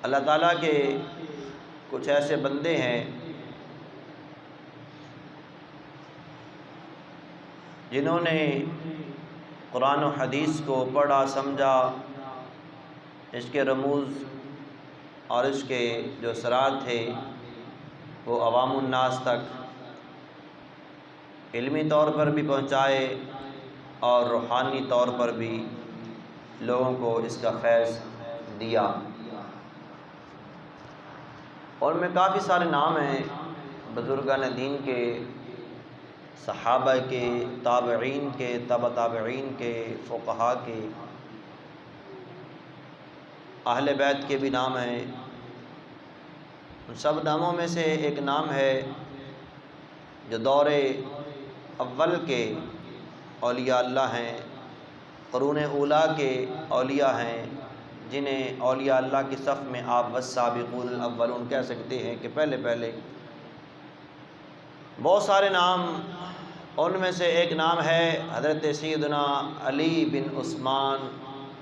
اللہ تعالیٰ کے کچھ ایسے بندے ہیں جنہوں نے قرآن و حدیث کو پڑھا، سمجھا، اس کے رموز اور اس کے جو اثرات تھے وہ عوام الناس تک علمی طور پر بھی پہنچائے اور روحانی طور پر بھی لوگوں کو اس کا فیض دیا۔ اور میں کافی سارے نام ہیں بزرگان دین کے، صحابہ کے، تابعین کے، تبع تابعین کے، فقہاء کے، اہل بیت کے بھی نام ہیں۔ ان سب ناموں میں سے ایک نام ہے جو دور اول کے اولیاء اللہ ہیں، قرون اولیٰ کے اولیاء ہیں، جنہیں اولیاء اللہ کی صف میں آپ والسابقون الاولون کہہ سکتے ہیں کہ پہلے بہت سارے نام۔ ان میں سے ایک نام ہے حضرت سیدنا علی بن عثمان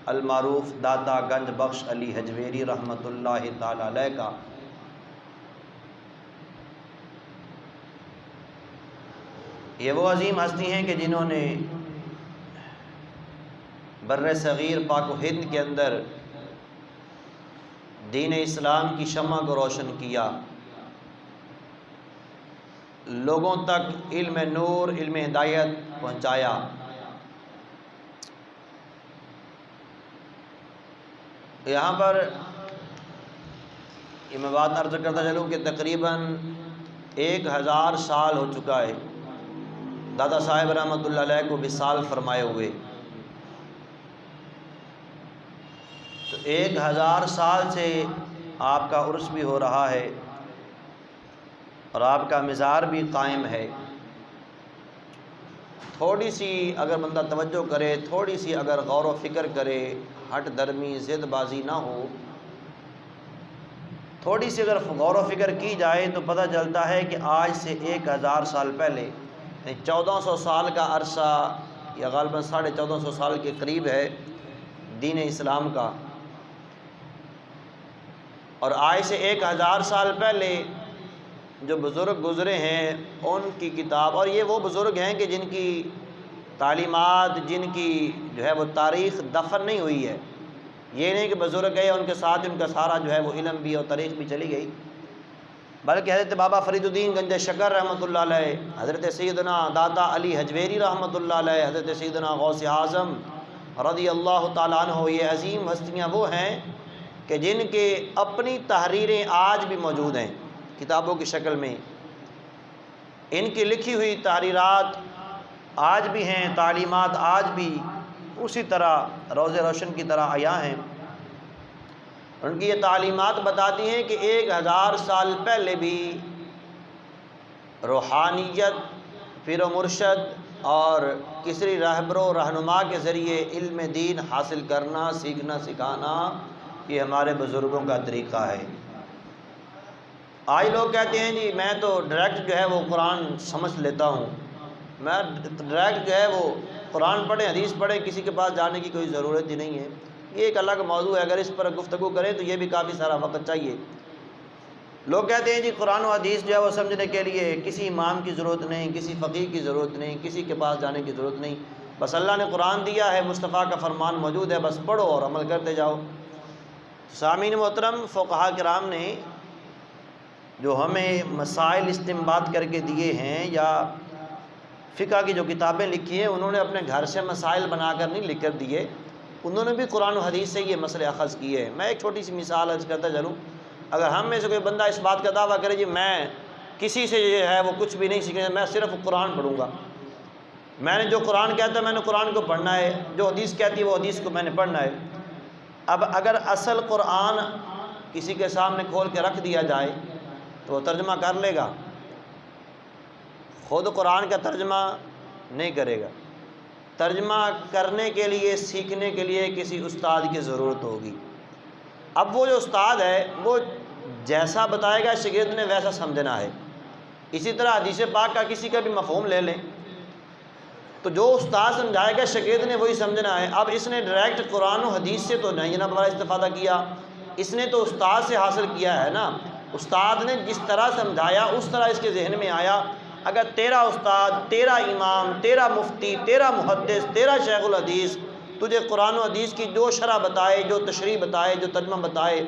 المعروف داتا گنج بخش علی حجویری رحمۃ اللہ تعالی علیہ کا۔ یہ وہ عظیم ہستی ہیں کہ جنہوں نے بر صغیر پاک و ہند کے اندر دین اسلام کی شمع کو روشن کیا، لوگوں تک علم نور، علم ہدایت پہنچایا۔ یہاں پر یہ میں بات عرض کرتا چلوں کہ تقریباً 1000 سال ہو چکا ہے دادا صاحب رحمۃ اللہ علیہ کو وصال فرمائے ہوئے۔ تو 1000 سال سے آپ کا عرس بھی ہو رہا ہے اور آپ کا مزار بھی قائم ہے۔ تھوڑی سی اگر بندہ توجہ کرے، تھوڑی سی اگر غور و فکر کرے، ہٹ درمی ضد بازی نہ ہو، تھوڑی سی اگر غور و فکر کی جائے تو پتہ چلتا ہے کہ آج سے 1000 سال پہلے، 1400 سال کا عرصہ یا غالباً 1450 سال کے قریب ہے دین اسلام کا، اور آج سے 1000 سال پہلے جو بزرگ گزرے ہیں ان کی کتاب، اور یہ وہ بزرگ ہیں کہ جن کی تعلیمات، جن کی جو ہے وہ تاریخ دفن نہیں ہوئی ہے۔ یہ نہیں کہ بزرگ گئے ان کے ساتھ ان کا سارا جو ہے وہ علم بھی اور تاریخ بھی چلی گئی، بلکہ حضرت بابا فرید الدین گنج شکر رحمۃ اللہ علیہ، حضرت سیدنا داتا علی حجویری رحمۃ اللہ علیہ، حضرت سیدنا غوث اعظم رضی اللہ تعالیٰ عنہ، یہ عظیم ہستیاں وہ ہیں کہ جن کے اپنی تحریریں آج بھی موجود ہیں کتابوں کی شکل میں۔ ان کی لکھی ہوئی تحریرات آج بھی ہیں، تعلیمات آج بھی اسی طرح روز روشن کی طرح عیاں ہیں۔ ان کی یہ تعلیمات بتاتی ہیں کہ 1000 سال پہلے بھی روحانیت، پیر و مرشد اور کسی رہبر و رہنما کے ذریعے علم دین حاصل کرنا، سیکھنا، سکھانا، یہ ہمارے بزرگوں کا طریقہ ہے۔ آج لوگ کہتے ہیں جی میں تو ڈائریکٹ جو ہے وہ قرآن سمجھ لیتا ہوں، میں ڈائریکٹ جو ہے وہ قرآن پڑھیں، حدیث پڑھیں، کسی کے پاس جانے کی کوئی ضرورت ہی نہیں ہے۔ یہ ایک الگ موضوع ہے، اگر اس پر گفتگو کریں تو یہ بھی کافی سارا وقت چاہیے۔ لوگ کہتے ہیں جی قرآن و حدیث جو ہے وہ سمجھنے کے لیے کسی امام کی ضرورت نہیں، کسی فقیہ کی ضرورت نہیں، کسی کے پاس جانے کی ضرورت نہیں، بس اللہ نے قرآن دیا ہے، مصطفیٰ کا فرمان موجود ہے، بس پڑھو اور عمل کرتے جاؤ۔ سامعین محترم، فقہاء کرام نے جو ہمیں مسائل استنباط کر کے دیے ہیں یا فقہ کی جو کتابیں لکھی ہیں، انہوں نے اپنے گھر سے مسائل بنا کر نہیں لکھ کر دیے، انہوں نے بھی قرآن و حدیث سے یہ مسئلے اخذ کیے ہیں۔ میں ایک چھوٹی سی مثال عرض کرتا چلوں، اگر ہم میں سے کوئی بندہ اس بات کا دعویٰ کرے جی میں کسی سے جو ہے وہ کچھ بھی نہیں سیکھنا، میں صرف قرآن پڑھوں گا، میں نے جو قرآن کہتا ہے میں نے قرآن کو پڑھنا ہے، جو حدیث کہتی ہے وہ حدیث کو میں نے پڑھنا ہے۔ اب اگر اصل قرآن کسی کے سامنے کھول کے رکھ دیا جائے تو وہ ترجمہ کر لے گا؟ خود قرآن کا ترجمہ نہیں کرے گا، ترجمہ کرنے کے لیے، سیکھنے کے لیے کسی استاد کی ضرورت ہوگی۔ اب وہ جو استاد ہے وہ جیسا بتائے گا شاگرد نے ویسا سمجھنا ہے۔ اسی طرح حدیث پاک کا کسی کا بھی مفہوم لے لیں تو جو استاد سمجھائے گا شاگرد نے وہی سمجھنا ہے۔ اب اس نے ڈائریکٹ قرآن و حدیث سے تو نہیں جناب والا استفادہ کیا، اس نے تو استاد سے حاصل کیا ہے نا، استاد نے جس طرح سمجھایا اس طرح اس کے ذہن میں آیا۔ اگر تیرا استاد، تیرا امام، تیرا مفتی، تیرا محدث، تیرا شیخ الحدیث تجھے قرآن و حدیث کی جو شرح بتائے، جو تشریح بتائے، جو ترجمہ بتائے،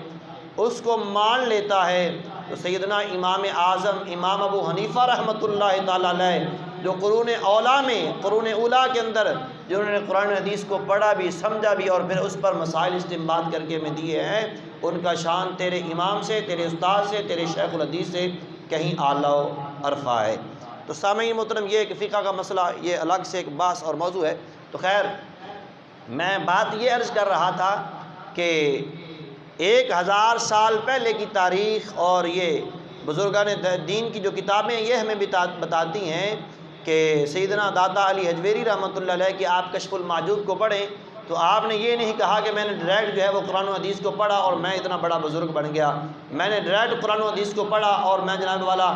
اس کو مان لیتا ہے، تو سیدنا امام اعظم امام ابو حنیفہ رحمۃ اللہ تعالیٰ علیہ، جو قرون اولیٰ میں، قرون اولیٰ کے اندر جنہوں نے قرآن حدیث کو پڑھا بھی، سمجھا بھی اور پھر اس پر مسائل استنباط کر کے میں دیے ہیں، ان کا شان تیرے امام سے، تیرے استاد سے، تیرے شیخ الحدیث سے کہیں اعلیٰ و ارفع ہے۔ تو سامعین محترم، یہ ایک فقہ کا مسئلہ، یہ الگ سے ایک بحث اور موضوع ہے۔ تو خیر، میں بات یہ عرض کر رہا تھا کہ 1000 سال پہلے کی تاریخ اور یہ بزرگان دین کی جو کتابیں یہ ہمیں بتاتی ہیں کہ سیدنا داتا علی حجویری رحمۃ اللہ علیہ کی آپ کشف المعجوب کو پڑھیں تو آپ نے یہ نہیں کہا کہ میں نے ڈائریکٹ جو ہے وہ قرآن و حدیث کو پڑھا اور میں اتنا بڑا بزرگ بن گیا، میں نے ڈائریکٹ قرآن و حدیث کو پڑھا اور میں جناب والا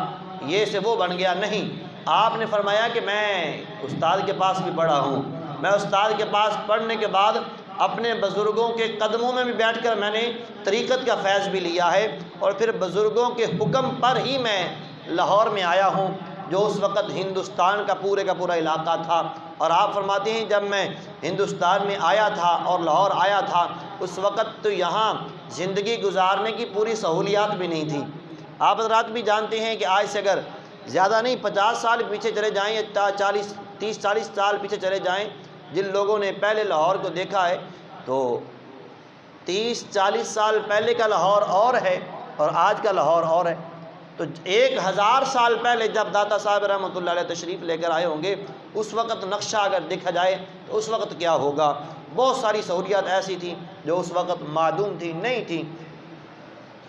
یہ سے وہ بن گیا۔ نہیں، آپ نے فرمایا کہ میں استاد کے پاس بھی پڑھا ہوں، میں استاد کے پاس پڑھنے کے بعد اپنے بزرگوں کے قدموں میں بھی بیٹھ کر میں نے طریقت کا فیض بھی لیا ہے، اور پھر بزرگوں کے حکم پر ہی میں لاہور میں آیا ہوں، جو اس وقت ہندوستان کا پورا علاقہ تھا۔ اور آپ فرماتے ہیں جب میں ہندوستان میں آیا تھا اور لاہور آیا تھا، اس وقت تو یہاں زندگی گزارنے کی پوری سہولیات بھی نہیں تھیں۔ آپ حضرات بھی جانتے ہیں کہ آج سے اگر زیادہ نہیں 50 سال پیچھے چلے جائیں یا 30-40 سال پیچھے چلے جائیں، جن لوگوں نے پہلے لاہور کو دیکھا ہے تو 30-40 سال پہلے کا لاہور اور ہے اور آج کا لاہور اور ہے۔ تو 1000 سال پہلے جب داتا صاحب رحمۃ اللہ علیہ تشریف لے کر آئے ہوں گے، اس وقت نقشہ اگر دیکھا جائے تو اس وقت کیا ہوگا؟ بہت ساری سہولیات ایسی تھیں جو اس وقت معدوم تھی، نہیں تھیں۔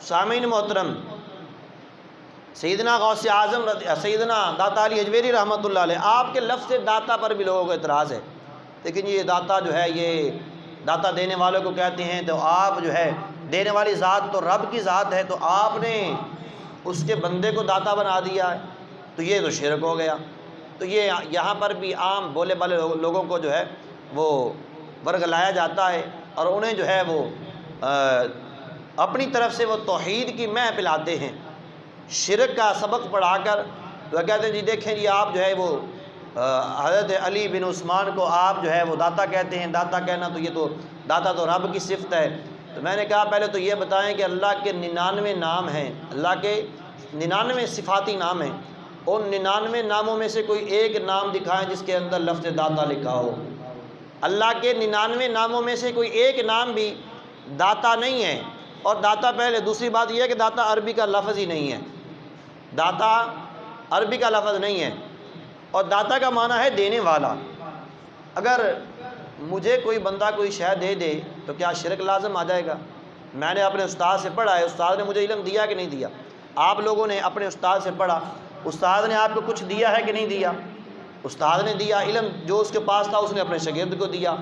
سامعین محترم، سیدنا غوث اعظم سیدنا داتا علی حجویری رحمۃ اللہ علیہ، آپ کے لفظ داتا پر بھی لوگوں کو اعتراض ہے، لیکن یہ داتا جو ہے یہ داتا دینے والوں کو کہتے ہیں، تو آپ جو ہے دینے والی ذات تو رب کی ذات ہے، تو آپ نے اس کے بندے کو داتا بنا دیا ہے، تو یہ تو شرک ہو گیا۔ تو یہ یہاں پر بھی عام بولے والے لوگوں کو جو ہے وہ ورگلایا جاتا ہے اور انہیں جو ہے وہ اپنی طرف سے وہ توحید کی مہ پلاتے ہیں، شرک کا سبق پڑھا کر وہ کہتے ہیں جی دیکھیں جی آپ جو ہے وہ حضرت علی بن عثمان کو آپ جو ہے وہ داتا کہتے ہیں، داتا کہنا تو یہ تو داتا تو رب کی صفت ہے۔ تو میں نے کہا پہلے تو یہ بتائیں کہ اللہ کے 99 نام ہیں، اللہ کے 99 صفاتی نام ہیں، ان 99 ناموں میں سے کوئی ایک نام دکھائیں جس کے اندر لفظ داتا لکھا ہو۔ اللہ کے 99 ناموں میں سے کوئی ایک نام بھی داتا نہیں ہے، اور داتا پہلے، دوسری بات یہ ہے کہ داتا عربی کا لفظ ہی نہیں ہے، داتا عربی کا لفظ نہیں ہے، اور داتا کا معنی ہے دینے والا۔ اگر مجھے کوئی بندہ کوئی شے دے دے تو کیا شرک لازم آ جائے گا؟ میں نے اپنے استاد سے پڑھا ہے، استاد نے مجھے علم دیا کہ نہیں دیا؟ آپ لوگوں نے اپنے استاد سے پڑھا، استاد نے آپ کو کچھ دیا ہے کہ نہیں دیا؟ استاد نے دیا علم، جو اس کے پاس تھا اس نے اپنے شاگرد کو دیا،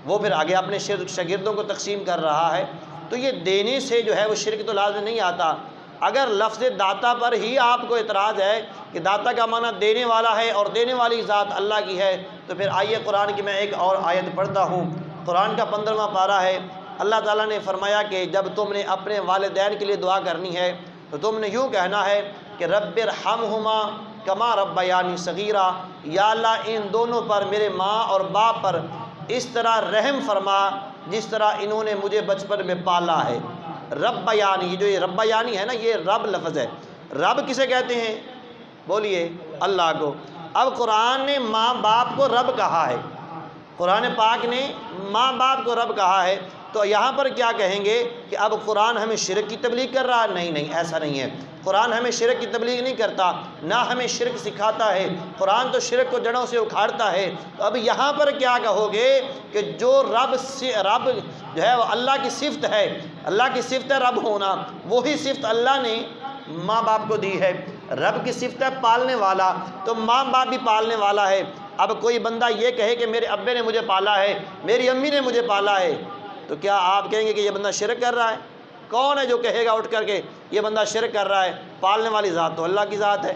وہ پھر آگے اپنے شاگردوں کو تقسیم کر رہا ہے۔ تو یہ دینے سے جو ہے وہ شرک تو لازم نہیں آتا۔ اگر لفظ داتا پر ہی آپ کو اعتراض ہے کہ داتا کا معنی دینے والا ہے اور دینے والی ذات اللہ کی ہے، تو پھر آئیے قرآن کی میں ایک اور آیت پڑھتا ہوں۔ قرآن کا 15واں پارہ ہے، اللہ تعالیٰ نے فرمایا کہ جب تم نے اپنے والدین کے لیے دعا کرنی ہے تو تم نے یوں کہنا ہے کہ رب ارحمہما کما ربیانی صغیرا، یا اللہ ان دونوں پر، میرے ماں اور باپ پر اس طرح رحم فرما جس طرح انہوں نے مجھے بچپن میں پالا ہے۔ رب یعنی، جو یہ رب یعنی ہے نا، یہ رب لفظ ہے۔ رب کسے کہتے ہیں؟ بولیے، اللہ کو۔ اب قرآن نے ماں باپ کو رب کہا ہے، قرآن پاک نے ماں باپ کو رب کہا ہے، تو یہاں پر کیا کہیں گے کہ اب قرآن ہمیں شرک کی تبلیغ کر رہا ہے؟ نہیں نہیں، ایسا نہیں ہے، قرآن ہمیں شرک کی تبلیغ نہیں کرتا، نہ ہمیں شرک سکھاتا ہے، قرآن تو شرک کو جڑوں سے اکھاڑتا ہے۔ تو اب یہاں پر کیا کہو گے کہ جو رب جو ہے وہ اللہ کی صفت ہے، اللہ کی صفت ہے رب ہونا، وہی صفت اللہ نے ماں باپ کو دی ہے۔ رب کی صفت ہے پالنے والا، تو ماں باپ بھی پالنے والا ہے۔ اب کوئی بندہ یہ کہے کہ میرے ابے نے مجھے پالا ہے، میری امی نے مجھے پالا ہے، تو کیا آپ کہیں گے کہ یہ بندہ شرک کر رہا ہے؟ کون ہے جو کہے گا اٹھ کر کے یہ بندہ شرک کر رہا ہے؟ پالنے والی ذات تو اللہ کی ذات ہے۔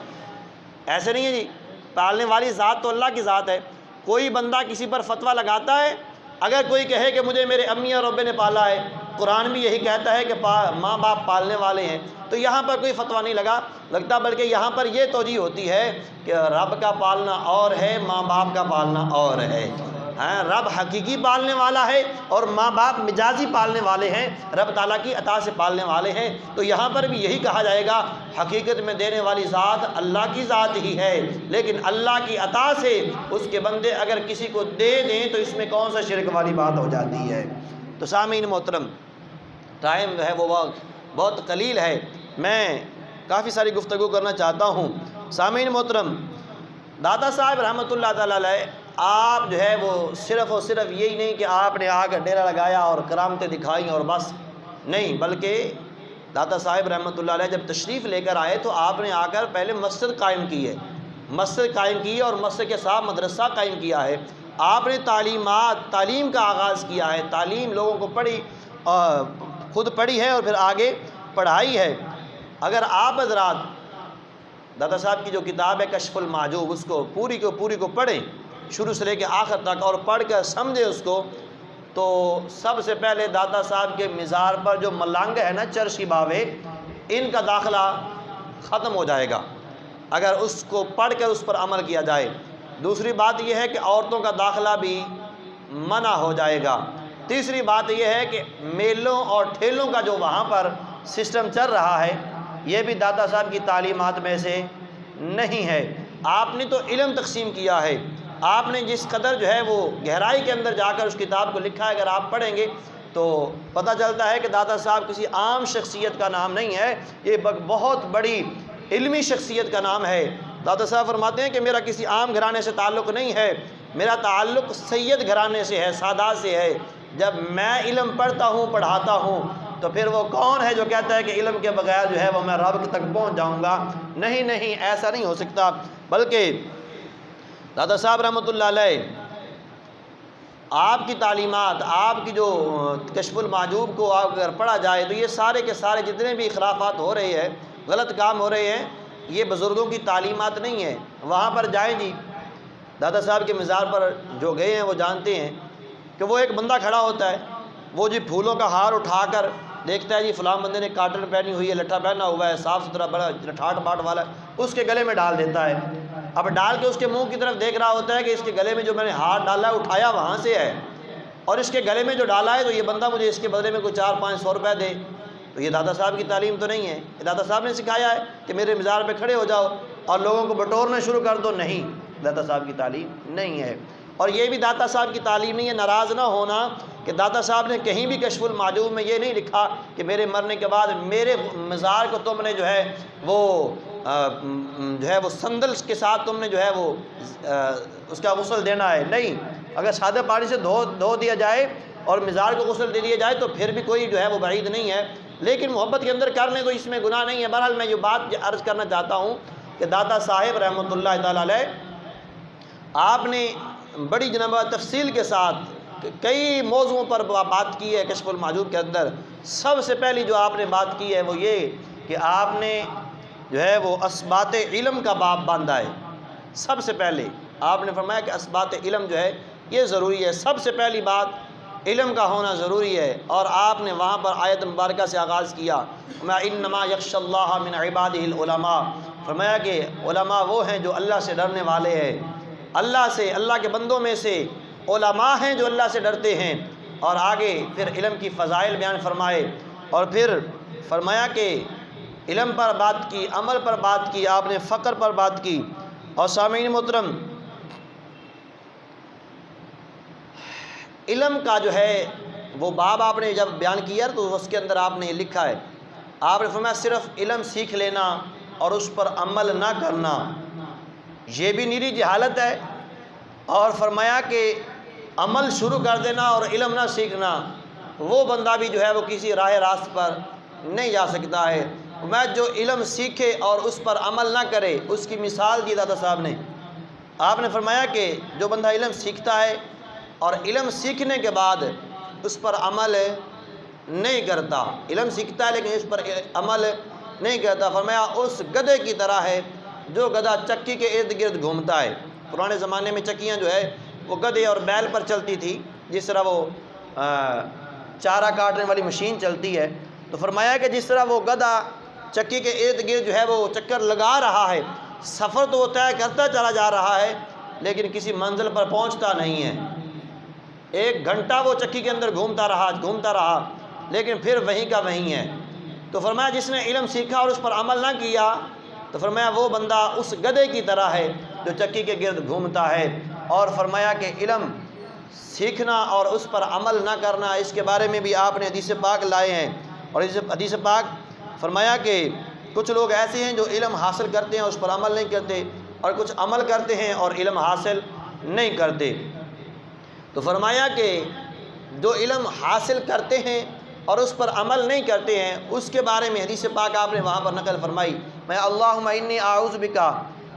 ایسے نہیں ہے جی، پالنے والی ذات تو اللہ کی ذات ہے۔ کوئی بندہ کسی پر فتویٰ لگاتا ہے؟ اگر کوئی کہے کہ مجھے میرے امی اور ابے نے پالا ہے قرآن بھی یہی کہتا ہے کہ ماں باپ پالنے والے ہیں، تو یہاں پر کوئی فتویٰ نہیں لگتا، بلکہ یہاں پر یہ توجیہ ہوتی ہے کہ رب کا پالنا اور ہے، ماں باپ کا پالنا اور ہے۔ ہاں، رب حقیقی پالنے والا ہے اور ماں باپ مجازی پالنے والے ہیں، رب تعالیٰ کی عطا سے پالنے والے ہیں۔ تو یہاں پر بھی یہی کہا جائے گا، حقیقت میں دینے والی ذات اللہ کی ذات ہی ہے، لیکن اللہ کی عطا سے اس کے بندے اگر کسی کو دے دیں تو اس میں کون سا شرک والی بات ہو جاتی ہے۔ تو سامعین محترم، ٹائم جو ہے وہ بہت قلیل ہے، میں کافی ساری گفتگو کرنا چاہتا ہوں۔ سامعین محترم، داتا صاحب رحمۃ اللہ تعالیٰ علیہ، آپ جو ہے وہ صرف اور صرف یہی نہیں کہ آپ نے آ کر ڈیرا لگایا اور کرامتیں دکھائیں اور بس نہیں، بلکہ داتا صاحب رحمۃ اللہ علیہ جب تشریف لے کر آئے تو آپ نے آ کر پہلے مسجد قائم کی ہے، مسجد قائم کی ہے اور مسجد کے ساتھ مدرسہ قائم کیا ہے۔ آپ نے تعلیم کا آغاز کیا ہے، تعلیم لوگوں کو پڑھی، خود پڑھی ہے اور پھر آگے پڑھائی ہے۔ اگر آپ حضرات داتا صاحب کی جو کتاب ہے کشف المحجوب، اس کو پوری کو پڑھیں شروع سے لے کے آخر تک اور پڑھ کر سمجھیں اس کو، تو سب سے پہلے داتا صاحب کے مزار پر جو ملنگ ہے نا، چرشی باوے، ان کا داخلہ ختم ہو جائے گا اگر اس کو پڑھ کر اس پر عمل کیا جائے۔ دوسری بات یہ ہے کہ عورتوں کا داخلہ بھی منع ہو جائے گا۔ تیسری بات یہ ہے کہ میلوں اور ٹھیلوں کا جو وہاں پر سسٹم چل رہا ہے، یہ بھی داتا صاحب کی تعلیمات میں سے نہیں ہے۔ آپ نے تو علم تقسیم کیا ہے، آپ نے جس قدر جو ہے وہ گہرائی کے اندر جا کر اس کتاب کو لکھا ہے، اگر آپ پڑھیں گے تو پتہ چلتا ہے کہ داتا صاحب کسی عام شخصیت کا نام نہیں ہے، یہ بہت بڑی علمی شخصیت کا نام ہے۔ داتا صاحب فرماتے ہیں کہ میرا کسی عام گھرانے سے تعلق نہیں ہے، میرا تعلق سید گھرانے سے ہے، سادات سے ہے۔ جب میں علم پڑھتا ہوں، پڑھاتا ہوں، تو پھر وہ کون ہے جو کہتا ہے کہ علم کے بغیر جو ہے وہ میں رب تک پہنچ جاؤں گا؟ نہیں، ایسا نہیں ہو سکتا۔ بلکہ داتا صاحب رحمۃ اللہ علیہ، آپ کی تعلیمات، آپ کی جو کشف المحجوب کو اگر پڑھا جائے تو یہ سارے کے سارے جتنے بھی اخرافات ہو رہے ہیں، غلط کام ہو رہے ہیں، یہ بزرگوں کی تعلیمات نہیں ہیں۔ وہاں پر جائیں جی، داتا صاحب کے مزار پر جو گئے ہیں وہ جانتے ہیں کہ وہ ایک بندہ کھڑا ہوتا ہے، وہ جی پھولوں کا ہار اٹھا کر دیکھتا ہے جی فلاں بندے نے کاٹن پہنی ہوئی ہے، لٹھا پہنا ہوا ہے، صاف ستھرا بڑا ٹھاٹ باٹ والا، اس کے گلے میں ڈال دیتا ہے۔ اب ڈال کے اس کے منہ کی طرف دیکھ رہا ہوتا ہے کہ اس کے گلے میں جو میں نے ہار ڈالا ہے اٹھایا وہاں سے ہے، اور اس کے گلے میں جو ڈالا ہے تو یہ بندہ مجھے اس کے بدلے میں کوئی 400-500 روپے دے۔ تو یہ داتا صاحب کی تعلیم تو نہیں ہے۔ یہ داتا صاحب نے سکھایا ہے کہ میرے مزار پہ کھڑے ہو جاؤ اور لوگوں کو بٹورنا شروع کر دو، نہیں، داتا صاحب کی تعلیم نہیں ہے۔ اور یہ بھی داتا صاحب کی تعلیم نہیں ہے۔ ناراض نہ ہونا کہ داتا صاحب نے کہیں بھی کشف المحجوب میں یہ نہیں لکھا کہ میرے مرنے کے بعد میرے مزار کو تم نے جو ہے وہ سندل کے ساتھ تم نے جو ہے وہ اس کا غسل دینا ہے، نہیں۔ اگر سادہ پانی سے دھو دیا جائے اور مزار کو غسل دے دیا جائے تو پھر بھی کوئی جو ہے وہ بعید نہیں ہے، لیکن محبت کے اندر کر لیں تو اس میں گناہ نہیں ہے۔ بہرحال میں یہ بات عرض کرنا چاہتا ہوں کہ داتا صاحب رحمۃ اللہ تعالیٰ علیہ، آپ نے بڑی جناب تفصیل کے ساتھ کئی موضوعوں پر بات کی ہے کشف المحجوب کے اندر۔ سب سے پہلی جو آپ نے بات کی ہے وہ یہ کہ آپ نے جو ہے وہ اسبات علم کا باب باندھا ہے۔ سب سے پہلے آپ نے فرمایا کہ اسبات علم جو ہے یہ ضروری ہے، سب سے پہلی بات علم کا ہونا ضروری ہے، اور آپ نے وہاں پر آیت مبارکہ سے آغاز کیا، انما یخشی اللہ من عبادہ العلماء، فرمایا کہ علماء وہ ہیں جو اللہ سے ڈرنے والے ہیں، اللہ سے، اللہ کے بندوں میں سے علماء ہیں جو اللہ سے ڈرتے ہیں۔ اور آگے پھر علم کی فضائل بیان فرمائے، اور پھر فرمایا کہ علم پر بات کی، عمل پر بات کی، آپ نے فقر پر بات کی۔ اور سامعین محترم، علم کا جو ہے وہ باب آپ نے جب بیان کیا تو اس کے اندر آپ نے یہ لکھا ہے، آپ نے فرمایا صرف علم سیکھ لینا اور اس پر عمل نہ کرنا یہ بھی نیری جہالت ہے، اور فرمایا کہ عمل شروع کر دینا اور علم نہ سیکھنا وہ بندہ بھی جو ہے وہ کسی راہ راست پر نہیں جا سکتا ہے۔ میں جو علم سیکھے اور اس پر عمل نہ کرے اس کی مثال دی داتا صاحب نے۔ آپ نے فرمایا کہ جو بندہ علم سیکھتا ہے اور علم سیکھنے کے بعد اس پر عمل نہیں کرتا، علم سیکھتا ہے لیکن اس پر عمل نہیں کرتا، فرمایا اس گدھے کی طرح ہے جو گدھا چکی کے ارد گرد گھومتا ہے۔ پرانے زمانے میں چکیاں جو ہے وہ گدھے اور بیل پر چلتی تھی، جس طرح وہ چارہ کاٹنے والی مشین چلتی ہے، تو فرمایا کہ جس طرح وہ گدھا چکی کے ارد گرد جو ہے وہ چکر لگا رہا ہے، سفر تو وہ طے کرتا چلا جا رہا ہے لیکن کسی منزل پر پہنچتا نہیں ہے۔ 1 گھنٹہ وہ چکی کے اندر گھومتا رہا لیکن پھر وہیں کا وہیں ہے۔ تو فرمایا جس نے علم سیکھا اور اس پر عمل نہ کیا، تو فرمایا وہ بندہ اس گدھے کی طرح ہے جو چکی کے گرد گھومتا ہے۔ اور فرمایا کہ علم سیکھنا اور اس پر عمل نہ کرنا، اس کے بارے میں بھی آپ نے حدیث پاک لائے ہیں۔ اور اس حدیث پاک فرمایا کہ کچھ لوگ ایسے ہیں جو علم حاصل کرتے ہیں اس پر عمل نہیں کرتے، اور کچھ عمل کرتے ہیں اور علم حاصل نہیں کرتے۔ تو فرمایا کہ جو علم حاصل کرتے ہیں اور اس پر عمل نہیں کرتے ہیں، اس کے بارے میں حدیث پاک آپ نے وہاں پر نقل فرمائی، میں اللہم انی اعوذ بکا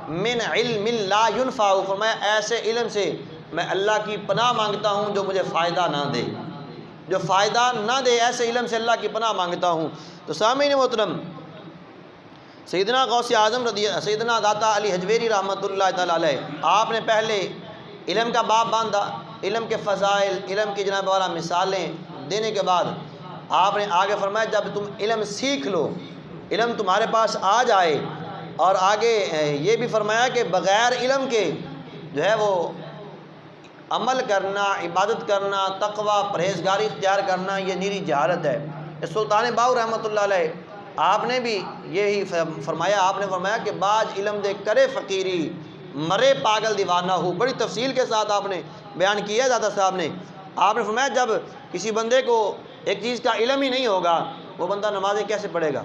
من علم لا ينفع، فرمایا ایسے علم سے میں اللہ کی پناہ مانگتا ہوں جو مجھے فائدہ نہ دے، جو فائدہ نہ دے، ایسے علم سے اللہ کی پناہ مانگتا ہوں۔ تو سامعین محترم، سیدنا غوث اعظم سیدنا داتا علی حجویری رحمۃ اللہ تعالی علیہ، آپ نے پہلے علم کا باب باندھا، علم کے فضائل، علم کی جناب والا مثالیں دینے کے بعد آپ نے آگے فرمایا جب تم علم سیکھ لو، علم تمہارے پاس آ جائے، اور آگے یہ بھی فرمایا کہ بغیر علم کے جو ہے وہ عمل کرنا، عبادت کرنا، تقوی، پرہیزگاری اختیار کرنا، یہ نیری جہالت ہے۔ سلطان باؤ رحمۃ اللہ علیہ آپ نے بھی یہی فرمایا، آپ نے فرمایا کہ باج علم دے کرے فقیری، مرے پاگل دیوانہ ہو، بڑی تفصیل کے ساتھ آپ نے بیان کیا ہے دادا صاحب نے۔ آپ نے فرمایا جب کسی بندے کو ایک چیز کا علم ہی نہیں ہوگا، وہ بندہ نمازیں کیسے پڑھے گا؟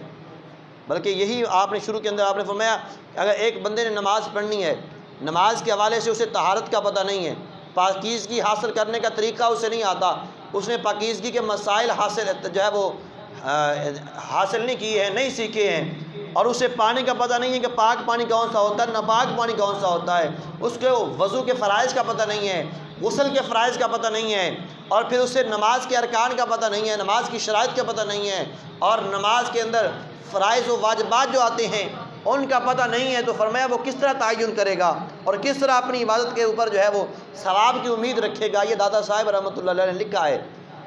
بلکہ یہی آپ نے شروع کے اندر آپ نے فرمایا کہ اگر ایک بندے نے نماز پڑھنی ہے، نماز کے حوالے سے اسے طہارت کا پتہ نہیں ہے، پاکیزگی حاصل کرنے کا طریقہ اسے نہیں آتا، اس نے پاکیزگی کے مسائل جو ہے وہ حاصل نہیں کیے ہیں، نہیں سیکھے ہیں، اور اسے پانی کا پتہ نہیں ہے کہ پاک پانی کون سا ہوتا ہے، ناپاک پانی کون سا ہوتا ہے، اس کے وضو کے فرائض کا پتہ نہیں ہے، غسل کے فرائض کا پتہ نہیں ہے، اور پھر اسے نماز کے ارکان کا پتہ نہیں ہے، نماز کی شرائط کا پتہ نہیں ہے، اور نماز کے اندر فرائض و واجبات جو آتے ہیں ان کا پتہ نہیں ہے، تو فرمایا وہ کس طرح تعین کرے گا اور کس طرح اپنی عبادت کے اوپر جو ہے وہ ثواب کی امید رکھے گا؟ یہ دادا صاحب رحمۃ اللہ علیہ نے لکھا ہے۔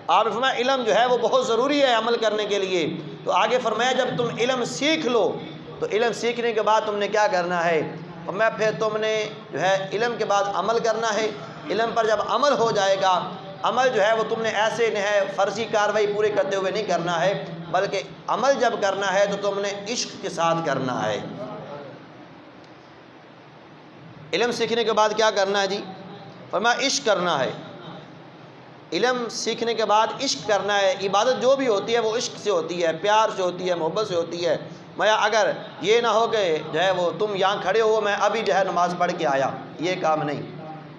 آپ نے فرمایا علم جو ہے وہ بہت ضروری ہے عمل کرنے کے لیے۔ تو آگے فرمایا جب تم علم سیکھ لو، تو علم سیکھنے کے بعد تم نے کیا کرنا ہے؟ فرمایا پھر تم نے جو ہے علم کے بعد عمل کرنا ہے۔ علم پر جب عمل ہو جائے گا، عمل جو ہے وہ تم نے ایسے فرضی کارروائی پورے کرتے ہوئے نہیں کرنا ہے، بلکہ عمل جب کرنا ہے تو تم نے عشق کے ساتھ کرنا ہے۔ علم سیکھنے کے بعد کیا کرنا ہے جی؟ فرمایا عشق کرنا ہے۔ علم سیکھنے کے بعد عشق کرنا ہے۔ عبادت جو بھی ہوتی ہے وہ عشق سے ہوتی ہے، پیار سے ہوتی ہے، محبت سے ہوتی ہے۔ میں اگر یہ نہ ہو کہ جو ہے وہ تم یہاں کھڑے ہو میں ابھی جو ہے نماز پڑھ کے آیا، یہ کام نہیں۔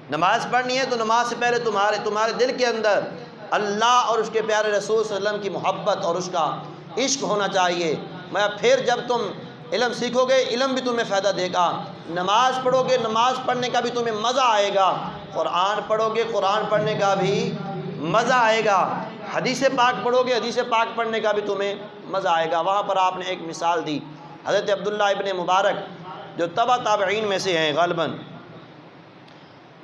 نماز پڑھنی ہے تو نماز سے پہلے تمہارے دل کے اندر اللہ اور اس کے پیارے رسول صلی اللہ علیہ وسلم کی محبت اور اس کا عشق ہونا چاہیے۔ میں پھر جب تم علم سیکھو گے، علم بھی تمہیں فائدہ دے گا۔ نماز پڑھو گے، نماز پڑھنے کا بھی تمہیں مزہ آئے گا۔ قرآن پڑھو گے، قرآن پڑھنے کا بھی مزہ آئے گا۔ حدیث پاک پڑھو گے، حدیث پاک پڑھنے کا بھی تمہیں مزہ آئے گا۔ وہاں پر آپ نے ایک مثال دی، حضرت عبداللہ ابن مبارک جو تبع تابعین میں سے ہیں غالباً،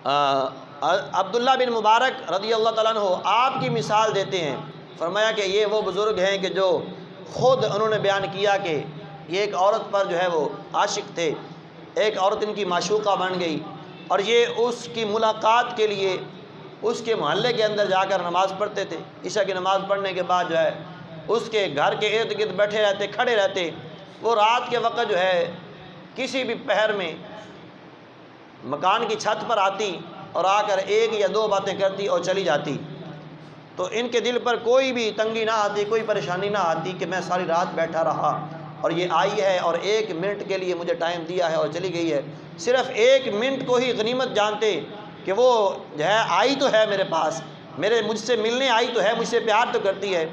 عبداللہ بن مبارک رضی اللہ تعالیٰ عنہ آپ کی مثال دیتے ہیں۔ فرمایا کہ یہ وہ بزرگ ہیں کہ جو خود انہوں نے بیان کیا کہ یہ ایک عورت پر جو ہے وہ عاشق تھے، ایک عورت ان کی معشوقہ بن گئی، اور یہ اس کی ملاقات کے لیے اس کے محلے کے اندر جا کر نماز پڑھتے تھے۔ عشاء کی نماز پڑھنے کے بعد جو ہے اس کے گھر کے ارد گرد بیٹھے رہتے، کھڑے رہتے۔ وہ رات کے وقت جو ہے کسی بھی پہر میں مکان کی چھت پر آتی اور آ کر ایک یا دو باتیں کرتی اور چلی جاتی، تو ان کے دل پر کوئی بھی تنگی نہ آتی، کوئی پریشانی نہ آتی کہ میں ساری رات بیٹھا رہا اور یہ آئی ہے اور 1 منٹ کے لیے مجھے ٹائم دیا ہے اور چلی گئی ہے۔ صرف 1 منٹ کو ہی غنیمت جانتے کہ وہ جو ہے آئی تو ہے میرے پاس، مجھ سے ملنے آئی تو ہے، مجھ سے پیار تو کرتی ہے۔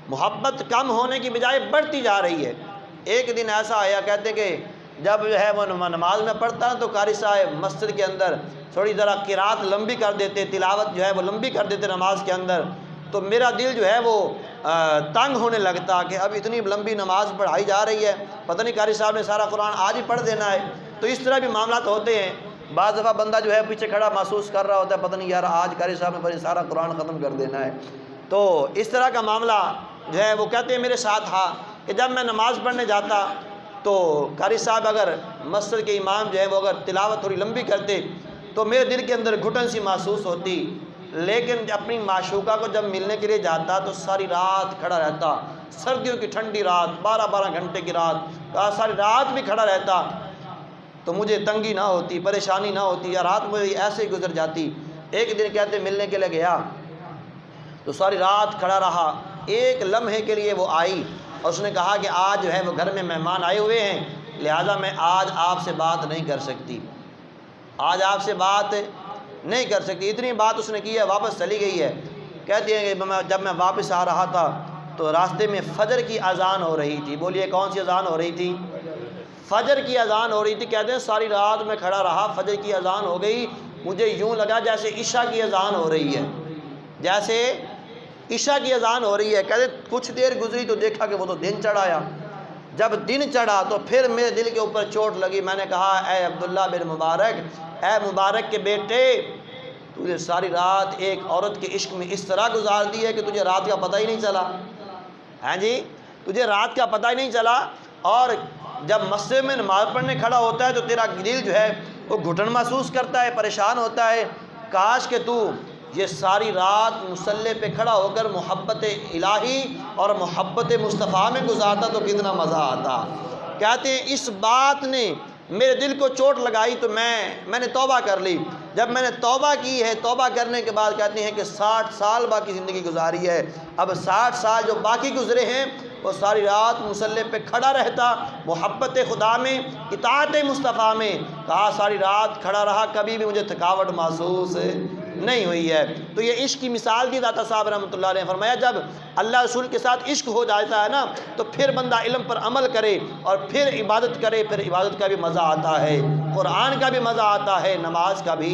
محبت کم ہونے کی بجائے بڑھتی جا رہی ہے۔ ایک دن ایسا آیا، کہتے کہ جب جو ہے وہ نماز میں پڑھتا تو قاری صاحب مسجد کے اندر تھوڑی ذرا قرات لمبی کر دیتے، تلاوت جو ہے وہ لمبی کر دیتے نماز کے اندر، تو میرا دل جو ہے وہ تنگ ہونے لگتا کہ اب اتنی لمبی نماز پڑھائی جا رہی ہے، پتہ نہیں قاری صاحب نے سارا قرآن آج ہی پڑھ دینا ہے۔ تو اس طرح بھی معاملات ہوتے ہیں۔ بعض دفعہ بندہ جو ہے پیچھے کھڑا محسوس کر رہا ہوتا ہے پتہ نہیں یار آج قاری صاحب نے سارا قرآن ختم کر دینا ہے، تو اس طرح کا معاملہ جو ہے وہ کہتے ہیں میرے ساتھ تھا کہ جب میں نماز پڑھنے جاتا تو قاری صاحب اگر مسجد کے امام جو ہے وہ اگر تلاوت تھوڑی لمبی کرتے تو میرے دل کے اندر گھٹن سی محسوس ہوتی، لیکن اپنی معشوقہ کو جب ملنے کے لیے جاتا تو ساری رات کھڑا رہتا، سردیوں کی ٹھنڈی رات، 12 گھنٹے کی رات، ساری رات بھی کھڑا رہتا تو مجھے تنگی نہ ہوتی، پریشانی نہ ہوتی، یا رات مجھے ایسے ہی گزر جاتی۔ ایک دن کہتے ملنے کے لیے گیا تو ساری رات کھڑا رہا، ایک لمحے کے لیے وہ آئی اور اس نے کہا کہ آج جو ہے وہ گھر میں مہمان آئے ہوئے ہیں، لہٰذا میں آج آپ سے بات نہیں کر سکتی، آج آپ سے بات نہیں کر سکتی۔ اتنی بات اس نے کی ہے، واپس چلی گئی ہے۔ کہتی ہیں کہ جب میں واپس آ رہا تھا تو راستے میں فجر کی اذان ہو رہی تھی۔ بولیے کون سی اذان ہو رہی تھی؟ فجر کی اذان ہو رہی تھی۔ کہتے ہیں ساری رات میں کھڑا رہا، فجر کی اذان ہو گئی، مجھے یوں لگا جیسے عشاء کی اذان ہو رہی ہے، جیسے عشاء کی اذان ہو رہی ہے۔ کہتے کچھ دیر گزری تو دیکھا کہ وہ تو دن چڑھایا۔ جب دن چڑھا تو پھر میرے دل کے اوپر چوٹ لگی۔ میں نے کہا اے عبداللہ بن مبارک، اے مبارک کے بیٹے، تجھے ساری رات ایک عورت کے عشق میں اس طرح گزار دی ہے کہ تجھے رات کا پتہ ہی نہیں چلا۔ ہاں جی، تجھے رات کا پتہ ہی نہیں چلا، اور جب مسجد میں نماز پڑھنے کھڑا ہوتا ہے تو تیرا دل جو ہے وہ گھٹن محسوس کرتا ہے، پریشان ہوتا ہے۔ کاش کہ تو یہ ساری رات مصلی پہ کھڑا ہو کر محبت الہی اور محبت مصطفیٰ میں گزارتا تو کتنا مزہ آتا۔ کہتے ہیں اس بات نے میرے دل کو چوٹ لگائی تو میں نے توبہ کر لی۔ جب میں نے توبہ کی ہے، توبہ کرنے کے بعد کہتے ہیں کہ 60 سال باقی زندگی گزاری ہے، اب 60 سال جو باقی گزرے ہیں وہ ساری رات مصلی پہ کھڑا رہتا، محبت خدا میں، اطاعت مصطفیٰ میں۔ کہا ساری رات کھڑا رہا، کبھی بھی مجھے تھکاوٹ محسوس نہیں ہوئی ہے۔ تو یہ عشق کی مثال دی داتا صاحب رحمۃ اللہ علیہ نے فرمایا جب اللہ رسول کے ساتھ عشق ہو جاتا ہے نا تو پھر بندہ علم پر عمل کرے اور پھر عبادت کرے، پھر عبادت کا بھی مزہ آتا ہے، قرآن کا بھی مزہ آتا ہے، نماز کا بھی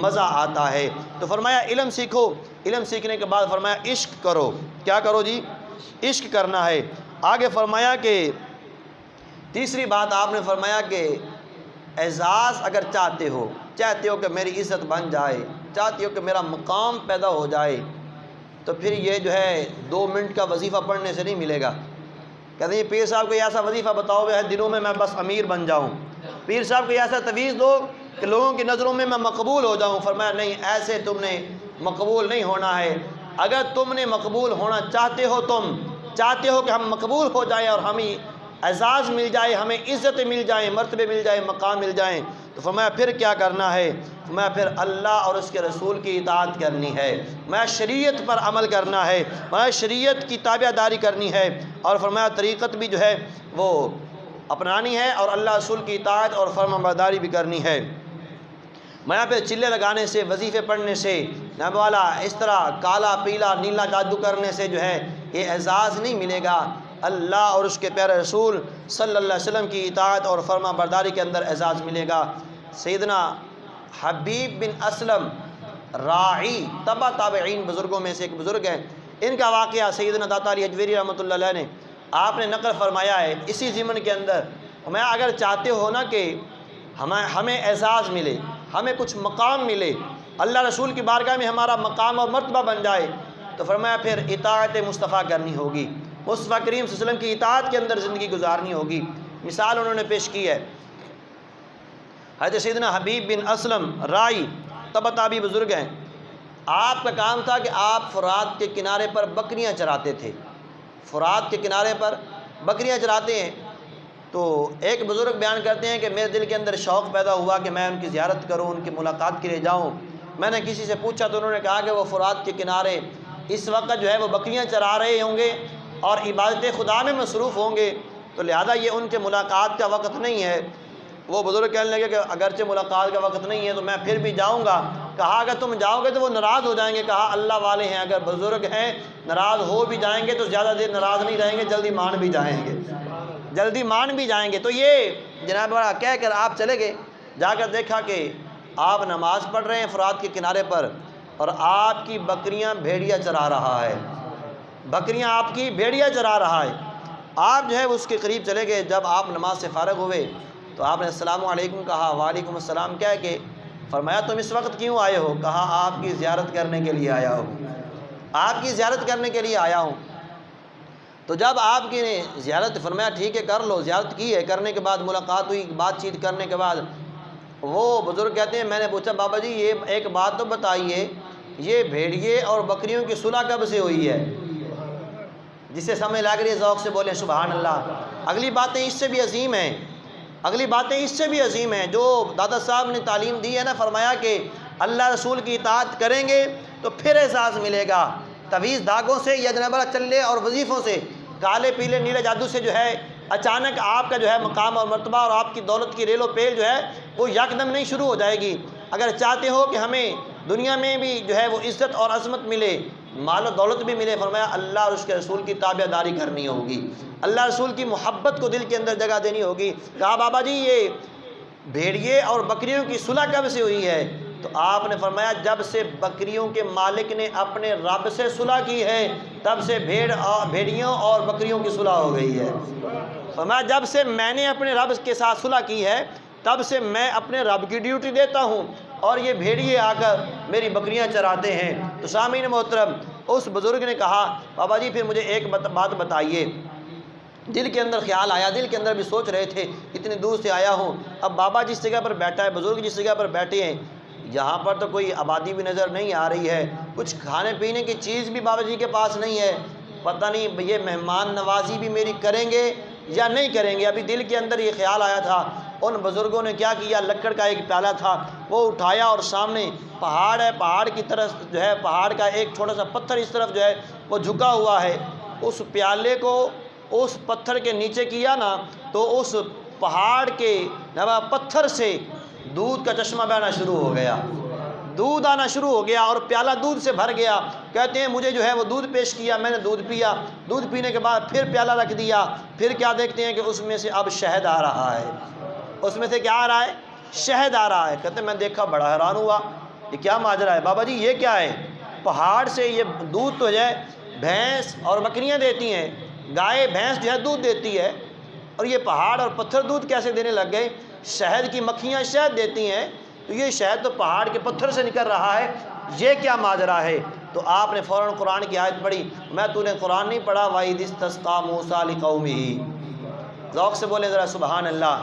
مزہ آتا ہے۔ تو فرمایا علم سیکھو، علم سیکھنے کے بعد فرمایا عشق کرو۔ کیا کرو جی؟ عشق کرنا ہے۔ آگے فرمایا کہ تیسری بات آپ نے فرمایا کہ اعزاز اگر چاہتے ہو کہ میری عزت بن جائے، چاہتے ہو کہ میرا مقام پیدا ہو جائے، تو پھر یہ جو ہے 2 منٹ کا وظیفہ پڑھنے سے نہیں ملے گا۔ کہتے ہیں پیر صاحب کو ایسا وظیفہ بتاؤ ہے دنوں میں بس امیر بن جاؤں، پیر صاحب کو ایسا تویز دو کہ لوگوں کی نظروں میں مقبول ہو جاؤں۔ فرمایا نہیں، ایسے تم نے مقبول نہیں ہونا ہے۔ اگر تم نے مقبول ہونا چاہتے ہو کہ ہم مقبول ہو جائیں اور ہمیں اعزاز مل جائے، ہمیں عزت مل جائیں، مرتبے مل جائیں، مقام مل جائیں، تو فرمایا پھر کیا کرنا ہے؟ فرمایا پھر اللہ اور اس کے رسول کی اطاعت کرنی ہے، فرمایا شریعت پر عمل کرنا ہے، فرمایا شریعت کی تابع داری کرنی ہے، اور فرمایا طریقت بھی جو ہے وہ اپنانی ہے، اور اللہ رسول کی اطاعت اور فرمانبرداری بھی کرنی ہے۔ میں یہاں پہ چلے لگانے سے، وظیفے پڑھنے سے، نب والا اس طرح کالا پیلا نیلا جادو کرنے سے جو ہے یہ اعزاز نہیں ملے گا۔ اللہ اور اس کے پیارے رسول صلی اللہ علیہ وسلم کی اطاعت اور فرما برداری کے اندر اعزاز ملے گا۔ سیدنا حبیب بن اسلم راعی تبع تابعین بزرگوں میں سے ایک بزرگ ہیں، ان کا واقعہ سیدنا داتا علی حجویری رحمۃ اللہ علیہ نے آپ نے نقل فرمایا ہے اسی ضمن کے اندر۔ ہمیں اگر چاہتے ہو نا کہ ہمیں اعزاز ملے، ہمیں کچھ مقام ملے، اللہ رسول کی بارگاہ میں ہمارا مقام اور مرتبہ بن جائے، تو فرمایا پھر اطاعت مصطفیٰ کرنی ہوگی، مصطفیٰ کریم صلی اللہ علیہ وسلم کی اطاعت کے اندر زندگی گزارنی ہوگی۔ مثال انہوں نے پیش کی ہے، حضرت سیدنا حبیب بن اسلم رائی تبع تابعی بزرگ ہیں، آپ کا کام تھا کہ آپ فرات کے کنارے پر بکریاں چراتے تھے، فرات کے کنارے پر بکریاں چراتے ہیں۔ تو ایک بزرگ بیان کرتے ہیں کہ میرے دل کے اندر شوق پیدا ہوا کہ میں ان کی زیارت کروں، ان کی ملاقات کے لیے جاؤں۔ میں نے کسی سے پوچھا تو انہوں نے کہا کہ وہ فرات کے کنارے اس وقت جو ہے وہ بکریاں چرا رہے ہوں گے اور عبادت خدا میں مصروف ہوں گے، تو لہذا یہ ان کے ملاقات کا وقت نہیں ہے۔ وہ بزرگ کہنے لگے کہ اگرچہ ملاقات کا وقت نہیں ہے تو میں پھر بھی جاؤں گا۔ کہا اگر تم جاؤ گے تو وہ ناراض ہو جائیں گے۔ کہا اللہ والے ہیں، اگر بزرگ ہیں ناراض ہو بھی جائیں گے تو زیادہ دیر ناراض نہیں رہیں گے، جلدی مان بھی جائیں گے، جلدی مان بھی جائیں گے۔ تو یہ جناب والا کہہ کر آپ چلے گئے، جا کر دیکھا کہ آپ نماز پڑھ رہے ہیں فرات کے کنارے پر اور آپ کی بکریاں بھیڑیا چرا رہا ہے، بکریاں آپ کی بھیڑیا چرا رہا ہے۔ آپ جو ہے اس کے قریب چلے گئے۔ جب آپ نماز سے فارغ ہوئے تو آپ نے السلام علیکم کہا، وعلیکم السلام کہہ کے فرمایا تم اس وقت کیوں آئے ہو؟ کہا آپ کی زیارت کرنے کے لیے آیا ہوں۔ آپ کی زیارت کرنے کے لیے آیا ہوں۔ تو جب آپ کی نے زیارت فرمایا ٹھیک ہے کر لو، زیارت کی ہے، کرنے کے بعد ملاقات ہوئی، بات چیت کرنے کے بعد وہ بزرگ کہتے ہیں میں نے پوچھا بابا جی یہ ایک بات تو بتائیے، یہ بھیڑیے اور بکریوں کی صلح کب سے ہوئی ہے؟ جسے سمجھ لگ رہی ہے ذوق سے بولیں سبحان اللہ۔ اگلی باتیں اس سے بھی عظیم ہیں، اگلی باتیں اس سے بھی عظیم ہیں جو دادا صاحب نے تعلیم دی ہے نا، فرمایا کہ اللہ رسول کی اطاعت کریں گے تو پھر احساس ملے گا۔ تویز دھاگوں سے یا جناب چلے اور وظیفوں سے، کالے پیلے نیلے جادو سے جو ہے اچانک آپ کا جو ہے مقام اور مرتبہ اور آپ کی دولت کی ریل و پیل جو ہے وہ یکدم نہیں شروع ہو جائے گی۔ اگر چاہتے ہو کہ ہمیں دنیا میں بھی جو ہے وہ عزت اور عظمت ملے، مال و دولت بھی ملے، فرمایا اللہ اور اس کے رسول کی تابع داری کرنی ہوگی، اللہ رسول کی محبت کو دل کے اندر جگہ دینی ہوگی۔ کہا بابا جی یہ بھیڑیے اور بکریوں کی صلح کب سے ہوئی ہے؟ تو آپ نے فرمایا جب سے بکریوں کے مالک نے اپنے رب سے صلح کی ہے تب سے بھیڑیوں اور بکریوں کی صلح ہو گئی ہے۔ فرمایا جب سے میں نے اپنے رب کے ساتھ صلح کی ہے تب سے میں اپنے رب کی ڈیوٹی دیتا ہوں اور یہ بھیڑیے آ کر میری بکریاں چراتے ہیں۔ تو سامعین محترم اس بزرگ نے کہا بابا جی پھر مجھے ایک بات بتائیے۔ دل کے اندر خیال آیا، دل کے اندر بھی سوچ رہے تھے اتنی دور سے آیا ہوں، اب بابا جس جگہ پر بیٹھا ہے، بزرگ جس جگہ پر بیٹھے ہیں، یہاں پر تو کوئی آبادی بھی نظر نہیں آ رہی ہے، کچھ کھانے پینے کی چیز بھی بابا جی کے پاس نہیں ہے، پتہ نہیں یہ مہمان نوازی بھی میری کریں گے یا نہیں کریں گے۔ ابھی دل کے اندر یہ خیال آیا تھا، ان بزرگوں نے کیا کیا، لکڑ کا ایک پیالہ تھا وہ اٹھایا اور سامنے پہاڑ ہے، پہاڑ کی طرف جو ہے پہاڑ کا ایک چھوٹا سا پتھر اس طرف جو ہے وہ جھکا ہوا ہے، اس پیالے کو اس پتھر کے نیچے کیا نا تو اس پہاڑ کے پتھر سے دودھ کا چشمہ بہنا شروع ہو گیا، دودھ آنا شروع ہو گیا اور پیالہ دودھ سے بھر گیا۔ کہتے ہیں مجھے جو ہے وہ دودھ پیش کیا، میں نے دودھ پیا، دودھ پینے کے بعد پھر پیالہ رکھ دیا، پھر کیا دیکھتے ہیں کہ اس میں سے اب شہد آ رہا ہے، اس میں سے کیا آ رہا ہے؟ شہد آ رہا ہے۔ کہتے ہیں میں دیکھا بڑا حیران ہوا یہ کیا ماجرا ہے، بابا جی یہ کیا ہے؟ پہاڑ سے یہ دودھ تو ہے بھینس اور بکریاں دیتی ہیں، گائے بھینس جو ہے دودھ دیتی ہے، اور یہ پہاڑ اور پتھر دودھ کیسے دینے لگ گئے؟ شہد کی مکھیاں شہد دیتی ہیں تو یہ شہد تو پہاڑ کے پتھر سے نکل رہا ہے، یہ کیا ماجرا ہے؟ تو آپ نے فوراً قرآن کی آیت پڑھی، میں تو نے قرآن نہیں پڑھا، وَإِذِ اسْتَسْقَىٰ مُوسَىٰ لِقَوْمِهِ، ذوق سے بولیں ذرا سبحان اللہ۔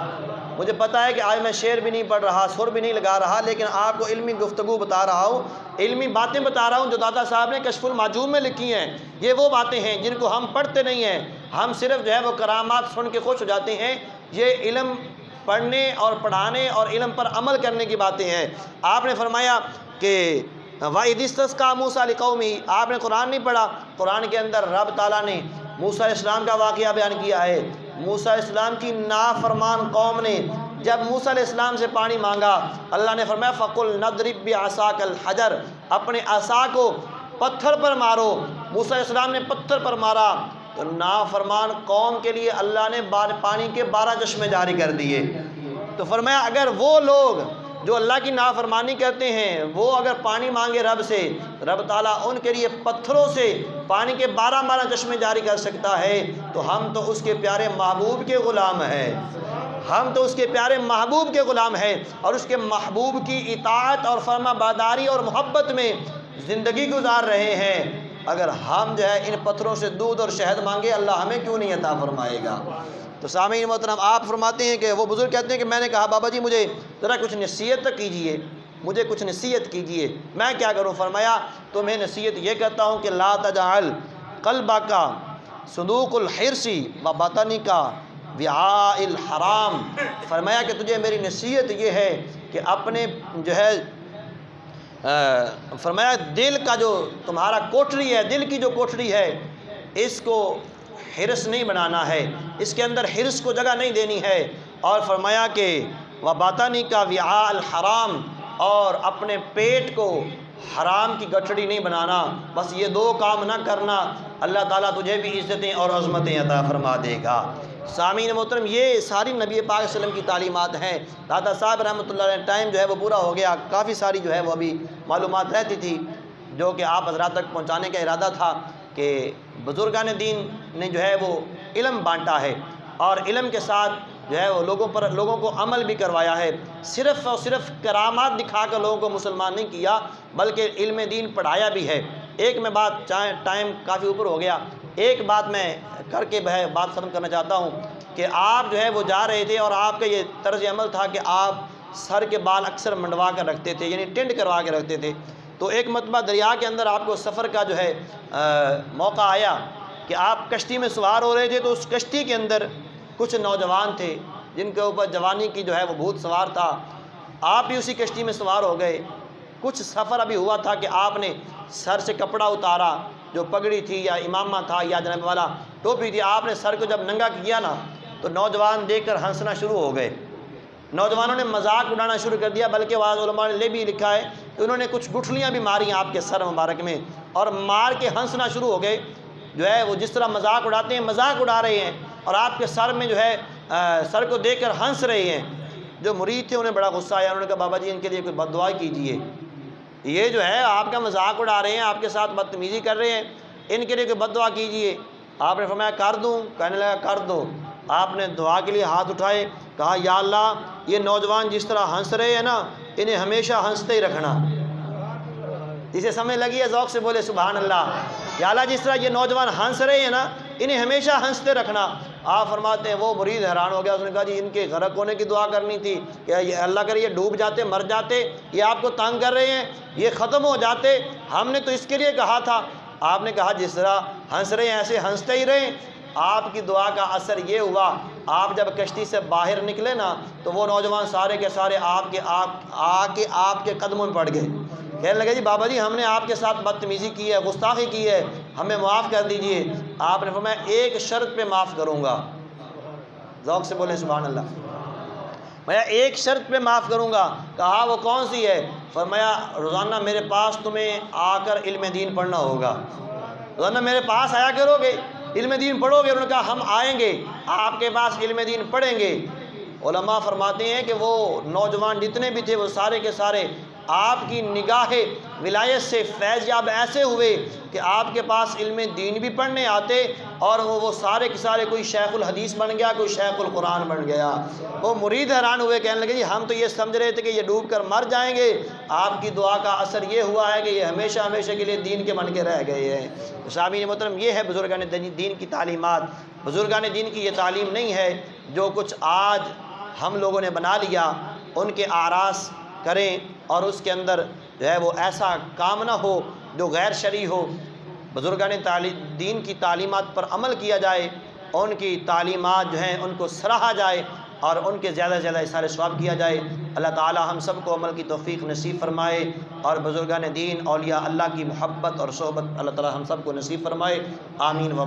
مجھے پتہ ہے کہ آج میں شعر بھی نہیں پڑھ رہا، سر بھی نہیں لگا رہا، لیکن آپ کو علمی گفتگو بتا رہا ہوں، علمی باتیں بتا رہا ہوں جو دادا صاحب نے کشف المعجوم میں لکھی ہیں۔ یہ وہ باتیں ہیں جن کو ہم پڑھتے نہیں ہیں، ہم صرف جو ہے وہ کرامات سن کے خوش ہو جاتے ہیں۔ یہ علم پڑھنے اور پڑھانے اور علم پر عمل کرنے کی باتیں ہیں۔ آپ نے فرمایا کہ وَإِذِ اسْتَسْقَىٰ مُوسَىٰ لِقَوْمِهِ، آپ نے قرآن نہیں پڑھا، قرآن کے اندر رب تعالیٰ نے موسیٰ علیہ السلام کا واقعہ بیان کیا ہے۔ موسیٰ علیہ السلام کی نافرمان قوم نے جب موسیٰ علیہ السلام سے پانی مانگا، اللہ نے فرمایا فَقُلْ نَضْرِبْ بِعَصَاكَ الْحَجَرَ، اپنے عصا کو پتھر پر مارو۔ موسیٰ علیہ السلام نے پتھر پر مارا تو نافرمان قوم کے لیے اللہ نے پانی کے 12 چشمے جاری کر دیے۔ تو فرمایا اگر وہ لوگ جو اللہ کی نافرمانی کرتے ہیں وہ اگر پانی مانگے رب سے، رب تعالیٰ ان کے لیے پتھروں سے پانی کے 12 چشمے جاری کر سکتا ہے، تو ہم تو اس کے پیارے محبوب کے غلام ہیں، ہم تو اس کے پیارے محبوب کے غلام ہیں اور اس کے محبوب کی اطاعت اور فرما برداری اور محبت میں زندگی گزار رہے ہیں۔ اگر ہم جو ہے ان پتھروں سے دودھ اور شہد مانگے، اللہ ہمیں کیوں نہیں عطا فرمائے گا؟ تو سامعین محترم آپ فرماتے ہیں کہ وہ بزرگ کہتے ہیں کہ میں نے کہا بابا جی مجھے ذرا کچھ نصیحت کیجئے، مجھے کچھ نصیحت کیجئے، میں کیا کروں؟ فرمایا تمہیں نصیحت یہ کہتا ہوں کہ لا تجعل قلبک صندوق الحرص وبطنک وعاء الحرام، فرمایا کہ تجھے میری نصیحت یہ ہے کہ اپنے جو ہے فرمایا دل کا جو تمہارا کوٹری ہے، دل کی جو کوٹری ہے، اس کو حرص نہیں بنانا ہے، اس کے اندر حرص کو جگہ نہیں دینی ہے، اور فرمایا کہ وبطنک وعاء الحرام، اور اپنے پیٹ کو حرام کی گٹھڑی نہیں بنانا، بس یہ 2 کام نہ کرنا، اللہ تعالیٰ تجھے بھی عزتیں اور عظمتیں عطا فرما دے گا۔ سامعین محترم یہ ساری نبی پاک صلی اللہ علیہ وسلم کی تعلیمات ہیں۔ دادا صاحب رحمۃ اللہ علیہ ٹائم جو ہے وہ پورا ہو گیا، کافی ساری جو ہے وہ ابھی معلومات رہتی تھی جو کہ آپ حضرات تک پہنچانے کا ارادہ تھا کہ بزرگان دین نے جو ہے وہ علم بانٹا ہے اور علم کے ساتھ جو ہے وہ لوگوں کو عمل بھی کروایا ہے، صرف اور صرف کرامات دکھا کر لوگوں کو مسلمان نہیں کیا بلکہ علم دین پڑھایا بھی ہے۔ ایک میں بات چاہے ٹائم کافی اوپر ہو گیا، ایک بات میں کر کے بات ختم کرنا چاہتا ہوں کہ آپ جو ہے وہ جا رہے تھے اور آپ کا یہ طرز عمل تھا کہ آپ سر کے بال اکثر منڈوا کر رکھتے تھے، یعنی ٹینڈ کروا کے رکھتے تھے۔ تو ایک مرتبہ دریا کے اندر آپ کو سفر کا جو ہے موقع آیا کہ آپ کشتی میں سوار ہو رہے تھے، تو اس کشتی کے اندر کچھ نوجوان تھے جن کے اوپر جوانی کی جو ہے وہ بھوت سوار تھا۔ آپ بھی اسی کشتی میں سوار ہو گئے۔ کچھ سفر ابھی ہوا تھا کہ آپ نے سر سے کپڑا اتارا، جو پگڑی تھی یا امامہ تھا یا جناب والا ٹوپی تھی، آپ نے سر کو جب ننگا کیا نا تو نوجوان دیکھ کر ہنسنا شروع ہو گئے۔ نوجوانوں نے مذاق اڑانا شروع کر دیا، بلکہ بعض علماء نے بھی لکھا ہے کہ انہوں نے کچھ گٹھلیاں بھی ماری آپ کے سر مبارک میں، اور مار کے ہنسنا شروع ہو گئے۔ جو ہے وہ جس طرح مذاق اڑاتے ہیں مذاق اڑا رہے ہیں، اور آپ کے سر میں جو ہے سر کو دیکھ کر ہنس رہے ہیں۔ جو مرید تھے انہیں بڑا غصہ آیا، انہوں نے کہا بابا جی ان کے لیے کوئی بد دعا کیجیے، یہ جو ہے آپ کا مذاق اڑا رہے ہیں، آپ کے ساتھ بدتمیزی کر رہے ہیں، ان کے لیے کوئی بد دعا کیجیے۔ آپ نے فرمایا کر دوں؟ کہنے لگا کر دو۔ آپ نے دعا کے لیے ہاتھ اٹھائے، کہا یا اللہ یہ نوجوان جس طرح ہنس رہے ہیں نا، انہیں ہمیشہ ہنستے ہی رکھنا۔ جسے سمجھ لگی ہے ذوق سے بولے سبحان اللہ۔ یا اللہ جس طرح یہ نوجوان ہنس رہے ہیں نا، انہیں ہمیشہ ہنستے رکھنا۔ آپ فرماتے ہیں وہ مرید حیران ہو گیا، اس نے کہا جی ان کے غرق ہونے کی دعا کرنی تھی، کہ اللہ کرے یہ ڈوب جاتے، مر جاتے، یہ آپ کو تنگ کر رہے ہیں، یہ ختم ہو جاتے، ہم نے تو اس کے لیے کہا تھا۔ آپ نے کہا جس طرح ہنس رہے ہیں ایسے ہنستے ہی رہیں۔ آپ کی دعا کا اثر یہ ہوا، آپ جب کشتی سے باہر نکلے نا تو وہ نوجوان سارے کے سارے آپ کے قدموں میں پڑ گئے، کہنے لگے جی بابا جی ہم نے آپ کے ساتھ بدتمیزی کی ہے، گستاخی کی ہے، ہمیں معاف کر دیجئے۔ آپ نے فرمایا ایک شرط پہ معاف کروں گا۔ ذوق سے بولے سبحان اللہ۔ میں ایک شرط پہ معاف کروں گا۔ کہا وہ کون سی ہے؟ فرمایا روزانہ میرے پاس تمہیں آ کر علم دین پڑھنا ہوگا، روزانہ میرے پاس آیا کرو گے، علم دین پڑھو گے۔ انہوں نے کہا ہم آئیں گے، آپ کے پاس علم دین پڑھیں گے۔ علماء فرماتے ہیں کہ وہ نوجوان جتنے بھی تھے وہ سارے کے سارے آپ کی نگاہ ولایت سے فیض یاب ایسے ہوئے کہ آپ کے پاس علم دین بھی پڑھنے آتے، اور وہ سارے کے سارے کوئی شیخ الحدیث بن گیا، کوئی شیخ القرآن بن گیا۔ وہ مرید حیران ہوئے، کہنے لگے جی ہم تو یہ سمجھ رہے تھے کہ یہ ڈوب کر مر جائیں گے، آپ کی دعا کا اثر یہ ہوا ہے کہ یہ ہمیشہ ہمیشہ کے لیے دین کے بن کے رہ گئے ہیں۔ سامعین محترم، یہ ہے بزرگان دین کی تعلیمات۔ بزرگان دین کی یہ تعلیم نہیں ہے جو کچھ آج ہم لوگوں نے بنا لیا، ان کے آراس کریں اور اس کے اندر جو ہے وہ ایسا کام نہ ہو جو غیر شرعی ہو۔ بزرگان دین کی تعلیمات پر عمل کیا جائے، ان کی تعلیمات جو ہیں ان کو سراہا جائے اور ان کے زیادہ سے زیادہ اثار ثواب کیا جائے۔ اللہ تعالی ہم سب کو عمل کی توفیق نصیب فرمائے، اور بزرگان دین اولیاء اللہ کی محبت اور صحبت اللہ تعالی ہم سب کو نصیب فرمائے۔ آمین و